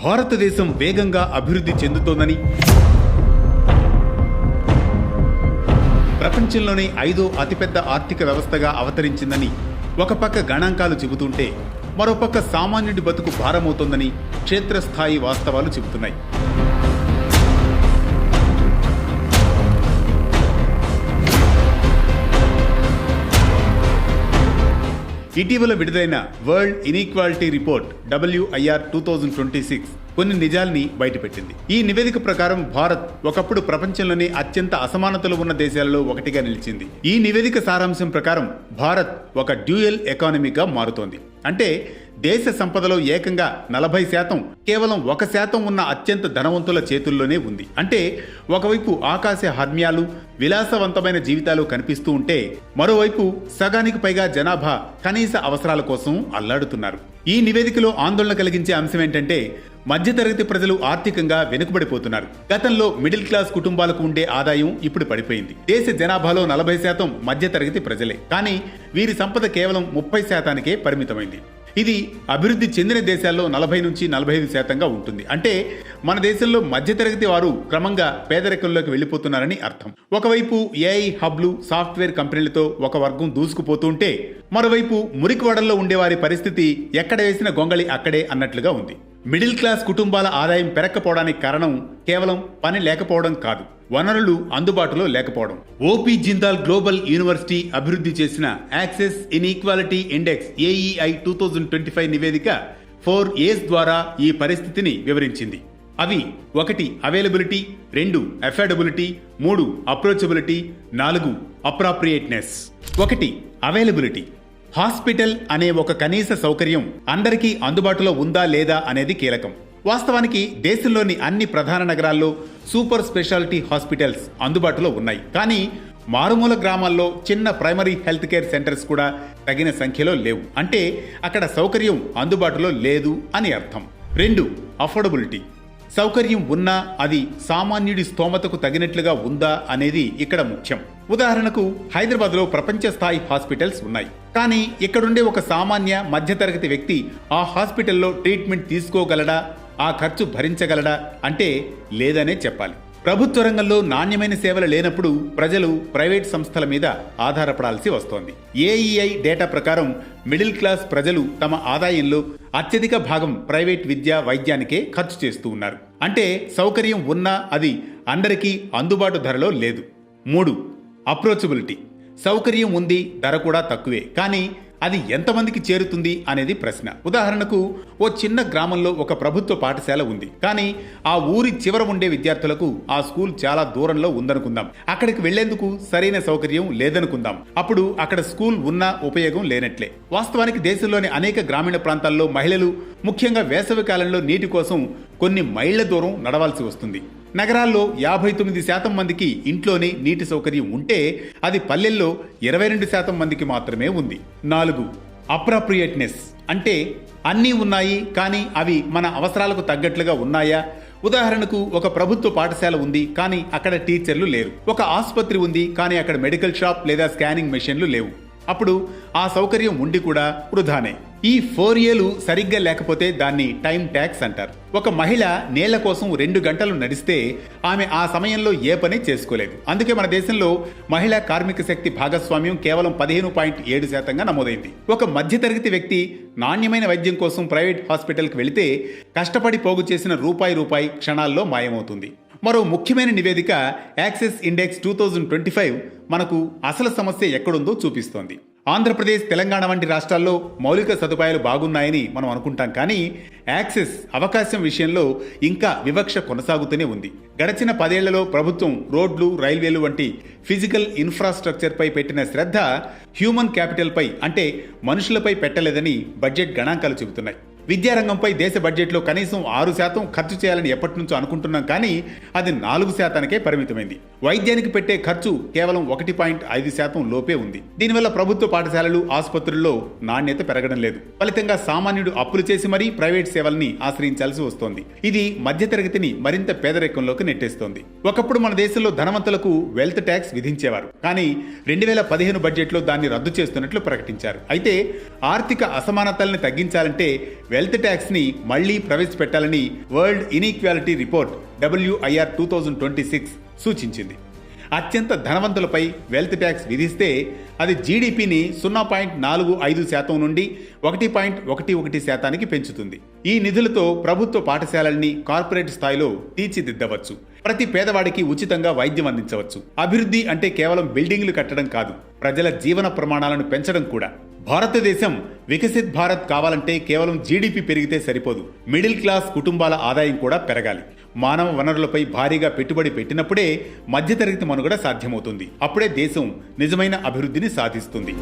భారతదేశం వేగంగా అభివృద్ధి చెందుతోందని, ప్రపంచంలోనే 5వ అతిపెద్ద ఆర్థిక వ్యవస్థగా అవతరించిందని ఒక పక్క గణాంకాలు చెబుతుంటే, మరోపక్క సామాన్యుడి బతుకు భారమవుతోందని క్షేత్రస్థాయి వాస్తవాలు చెబుతున్నాయి. ఇటీవల విడుదలైన వరల్డ్ ఇన్ఈక్వాలిటీ రిపోర్ట్ WIR 2026 కొన్ని నిజాల్ని బయటపెట్టింది. ఈ నివేదిక ప్రకారం భారత్ ఒకప్పుడు ప్రపంచంలోనే అత్యంత అసమానతలు ఉన్న దేశాలలో ఒకటిగా నిలిచింది. ఈ నివేదిక సారాంశం ప్రకారం భారత్ ఒక డ్యూయల్ ఎకానమీగా మారుతోంది. అంటే దేశ సంపదలో ఏకంగా 40% కేవలం 1% ఉన్న అత్యంత ధనవంతుల చేతుల్లోనే ఉంది. అంటే ఒకవైపు ఆకాశ హర్మ్యాలు, విలాసవంతమైన జీవితాలు కనిపిస్తూ ఉంటే, మరోవైపు సగానికి పైగా జనాభా కనీస అవసరాల కోసం అల్లాడుతున్నారు. ఈ నివేదికలో ఆందోళన కలిగించే అంశం ఏంటంటే, మధ్యతరగతి ప్రజలు ఆర్థికంగా వెనుకబడిపోతున్నారు. గతంలో మిడిల్ క్లాస్ కుటుంబాలకు ఉండే ఆదాయం ఇప్పుడు పడిపోయింది. దేశ జనాభాలో 40% మధ్యతరగతి ప్రజలే. కానీ వీరి సంపద కేవలం 30%కే పరిమితమైంది. ఇది అభివృద్ధి చెందిన దేశాల్లో 40 నుంచి 45%గా ఉంటుంది. అంటే మన దేశంలో మధ్యతరగతి వారు క్రమంగా పేదరికంలోకి వెళ్లిపోతున్నారని అర్థం. ఒకవైపు AI హబ్లు, సాఫ్ట్వేర్ కంపెనీలతో ఒక వర్గం దూసుకుపోతుంటే, మరోవైపు మురికివాడల్లో ఉండేవారి పరిస్థితి ఎక్కడ వేసిన గొంగళి అక్కడే అన్నట్లుగా ఉంది. మిడిల్ క్లాస్ కుటుంబాల ఆదాయం పెరగకపోవడానికి కారణం కేవలం పని లేకపోవడం కాదు, వనరులు అందుబాటులో లేకపోవడం. ఓపీ జిందాల్ గ్లోబల్ యూనివర్సిటీ అభివృద్ధి చేసిన యాక్సెస్ ఇన్ఈక్వాలిటీ ఇండెక్స్ AEI 2025 నివేదిక 4 A's ద్వారా ఈ పరిస్థితిని వివరించింది. అవి 1 availability, 2 affordability, 3 approachability, 4 appropriateness. 1 availability. Hospital అనే ఒక కనీస సౌకర్యం అందరికీ అందుబాటులో ఉందా లేదా అనేది కీలకం. వాస్తవానికి దేశంలోని అన్ని ప్రధాన నగరాల్లో సూపర్ స్పెషాలిటీ హాస్పిటల్స్ అందుబాటులో ఉన్నాయి. కానీ మారుమూల గ్రామాల్లో చిన్న ప్రైమరీ హెల్త్ కేర్ సెంటర్స్ కూడా తగిన సంఖ్యలో లేవు. అంటే అక్కడ సౌకర్యం అందుబాటులో లేదు అని అర్థం. 2 అఫోర్డబిలిటీ. సౌకర్యం ఉన్నా అది సామాన్యుడి స్తోమతకు తగినట్లుగా ఉందా అనేది ఇక్కడ ముఖ్యం. ఉదాహరణకు హైదరాబాద్లో ప్రపంచ స్థాయి హాస్పిటల్స్ ఉన్నాయి. కానీ ఇక్కడుండే ఒక సామాన్య మధ్యతరగతి వ్యక్తి ఆ హాస్పిటల్లో ట్రీట్మెంట్ తీసుకోగలడా, ఆ ఖర్చు భరించగలడా అంటే లేదనే చెప్పాలి. ప్రభుత్వ రంగంలో నాణ్యమైన సేవలు లేనప్పుడు ప్రజలు ప్రైవేట్ సంస్థల మీద ఆధారపడాల్సి వస్తోంది. AEI డేటా ప్రకారం మిడిల్ క్లాస్ ప్రజలు తమ ఆదాయంలో అత్యధిక భాగం ప్రైవేట్ విద్య, వైద్యానికే ఖర్చు చేస్తూ ఉన్నారు. అంటే సౌకర్యం ఉన్నా అది అందరికీ అందుబాటు ధరలో లేదు. 3 అప్రోచబిలిటీ. సౌకర్యం ఉంది, ధర కూడా తక్కువే, కానీ అది ఎంతమందికి చేరుతుంది అనేది ప్రశ్న. ఉదాహరణకు ఓ చిన్న గ్రామంలో ఒక ప్రభుత్వ పాఠశాల ఉంది. కానీ ఆ ఊరి చివర ఉండే విద్యార్థులకు ఆ స్కూల్ చాలా దూరంలో ఉందనుకుందాం. అక్కడికి వెళ్లేందుకు సరైన సౌకర్యం లేదనుకుందాం. అప్పుడు అక్కడ స్కూల్ ఉన్నా ఉపయోగం లేనట్లే. వాస్తవానికి దేశంలోని అనేక గ్రామీణ ప్రాంతాల్లో మహిళలు ముఖ్యంగా వేసవి కాలంలో నీటి కోసం కొన్ని మైళ్ల దూరం నడవాల్సి వస్తుంది. నగరాల్లో 59% మందికి ఇంట్లోనే నీటి సౌకర్యం ఉంటే, అది పల్లెల్లో 22% మందికి మాత్రమే ఉంది. 4 అప్రాప్రియేట్నెస్. అంటే అన్నీ ఉన్నాయి, కానీ అవి మన అవసరాలకు తగ్గట్లుగా ఉన్నాయా? ఉదాహరణకు ఒక ప్రభుత్వ పాఠశాల ఉంది, కానీ అక్కడ టీచర్లు లేరు. ఒక ఆసుపత్రి ఉంది, కానీ అక్కడ మెడికల్ షాప్ లేదా స్కానింగ్ మెషిన్లు లేవు. అప్పుడు ఆ సౌకర్యం ఉండి కూడా వృధానే. ఈ 4 A'లు సరిగ్గా లేకపోతే దాన్ని టైం ట్యాక్స్ అంటారు. ఒక మహిళ నీళ్ల కోసం 2 గంటలు నడిస్తే ఆమె ఆ సమయంలో ఏ పని చేసుకోలేదు. అందుకే మన దేశంలో మహిళా కార్మిక శక్తి భాగస్వామ్యం కేవలం 15.7%గా నమోదైంది. ఒక మధ్యతరగతి వ్యక్తి నాణ్యమైన వైద్యం కోసం ప్రైవేట్ హాస్పిటల్కి వెళితే కష్టపడి పోగు చేసిన రూపాయి క్షణాల్లో మాయమవుతుంది. మరో ముఖ్యమైన నివేదిక యాక్సెస్ ఇండెక్స్ 2025 మనకు అసలు సమస్య ఎక్కడుందో చూపిస్తోంది. ఆంధ్రప్రదేశ్, తెలంగాణ వంటి రాష్ట్రాల్లో మౌలిక సదుపాయాలు బాగున్నాయని మనం అనుకుంటాం. కానీ యాక్సెస్ అవకాశం విషయంలో ఇంకా వివక్ష కొనసాగుతూనే ఉంది. గడిచిన 10 ఏళ్లలో ప్రభుత్వం రోడ్లు, రైల్వేలు వంటి ఫిజికల్ ఇన్ఫ్రాస్ట్రక్చర్ పై పెట్టిన శ్రద్ధ హ్యూమన్ క్యాపిటల్ పై, అంటే మనుషులపై పెట్టలేదని బడ్జెట్ గణాంకాలు చెబుతున్నాయి. విద్యారంగంపై దేశ బడ్జెట్లో కనీసం 6% ఖర్చు చేయాలని ఎప్పటి నుంచో అనుకుంటున్నాం. కానీ అది 4%కే పరిమితమైంది. వైద్యానికి పెట్టే ఖర్చు కేవలం 1.5% లోపే ఉంది. దీనివల్ల ప్రభుత్వ పాఠశాలలు, ఆసుపత్రుల్లో నాణ్యత పెరగడం లేదు. ఫలితంగా సామాన్యుడు అప్పులు చేసి మరీ ప్రైవేట్ సేవల్ని ఆశ్రయించాల్సి వస్తోంది. ఇది మధ్యతరగతిని మరింత పేదరికంలోకి నెట్టేస్తోంది. ఒకప్పుడు మన దేశంలో ధనవంతులకు వెల్త్ ట్యాక్స్ విధించేవారు. కానీ 2015 బడ్జెట్లో దాన్ని రద్దు చేస్తున్నట్లు ప్రకటించారు. అయితే ఆర్థిక అసమానతల్ని తగ్గించాలంటే వెల్త్ ట్యాక్స్ ని మళ్లీ ప్రవేశపెట్టాలని వరల్డ్ ఇన్ఈక్వాలిటీ రిపోర్ట్ WIR 2026 సూచించింది. అత్యంత ధనవంతులపై వెల్త్ ట్యాక్స్ విధిస్తే అది జీడీపీని 0.45% నుండి 1.11% పెంచుతుంది. ఈ నిధులతో ప్రభుత్వ పాఠశాలల్ని కార్పొరేట్ స్థాయిలో తీర్చిదిద్దవచ్చు. ప్రతి పేదవాడికి ఉచితంగా వైద్యం అందించవచ్చు. అభివృద్ధి అంటే కేవలం బిల్డింగ్లు కట్టడం కాదు, ప్రజల జీవన ప్రమాణాలను పెంచడం కూడా. భారతదేశం వికసిత్ భారత్ కావాలంటే కేవలం జీడీపీ పెరిగితే సరిపోదు. మిడిల్ క్లాస్ కుటుంబాల ఆదాయం కూడా పెరగాలి. మానవ వనరులపై భారీగా పెట్టుబడి పెట్టినప్పుడే మధ్యతరగతి మనుగడ సాధ్యమవుతుంది. అప్పుడే దేశం నిజమైన అభివృద్ధిని సాధిస్తుంది.